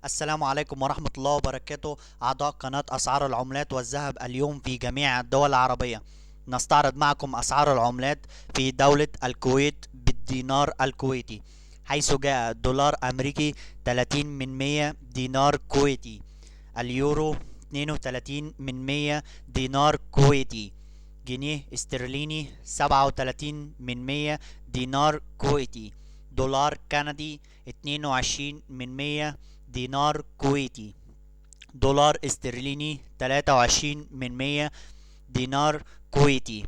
السلام عليكم ورحمة الله وبركاته. أعضاء قناة أسعار العملات والذهب اليوم في جميع الدول العربية. نستعرض معكم أسعار العملات في دولة الكويت بالدينار الكويتي، حيث جاء الدولار أمريكي 30 من 100 دينار كويتي، اليورو 32 من 100 دينار كويتي، جنيه استرليني 37 من 100 دينار كويتي، دولار كندي 22 من 100 دينار كويتي، دولار استرليني 23 من 100 دينار كويتي،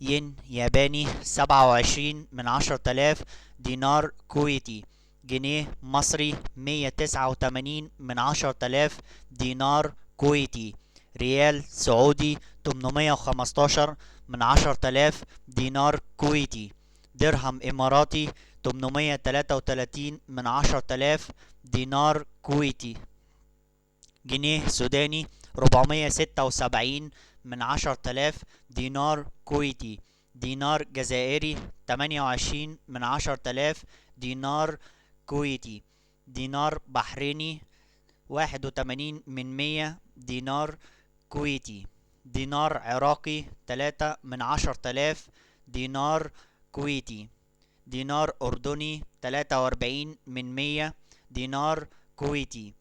ين ياباني 27 من 10,000 دينار كويتي، جنيه مصري 189 من 10,000 دينار كويتي، ريال سعودي 815 من 10,000 دينار كويتي، درهم إماراتي 833 من 10,000 دينار كويتي، جنيه سوداني 476 من 10,000 دينار كويتي، دينار جزائري 28 من 10,000 دينار كويتي، دينار بحريني 81 من 100 دينار كويتي، دينار عراقي 3 من 10,000 دينار كويتي، دينار أردني 43 من 100 دينار كويتي،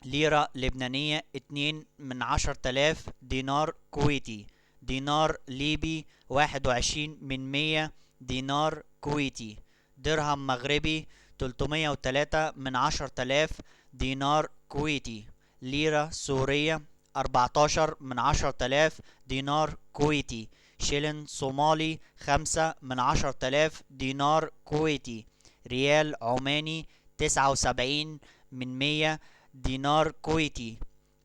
ليرة لبنانية 2 من 10,000 دينار كويتي، دينار ليبي 21 من 100 دينار كويتي، درهم مغربي 303 من 10,000 دينار كويتي، ليرة سورية 14 من 10,000 دينار كويتي، شيلن صومالي 5 من 10,000 دينار كويتي، ريال عماني 79 من 100 دينار كويتي،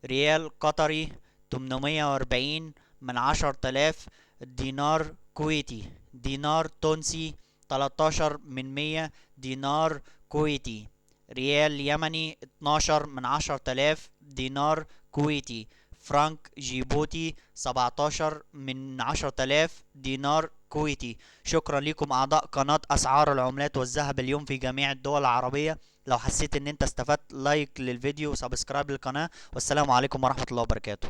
ريال قطري 840 من 10,000 دينار كويتي، دينار تونسي 13 من 100 دينار كويتي، ريال يمني 12 من 10,000 دينار كويتي، فرانك جيبوتي 17 من 10,000 دينار كويتي. شكرا لكم أعضاء قناة أسعار العملات والذهب اليوم في جميع الدول العربية. لو حسيت ان انت استفدت، لايك للفيديو وسبسكرايب للقناة، والسلام عليكم ورحمة الله وبركاته.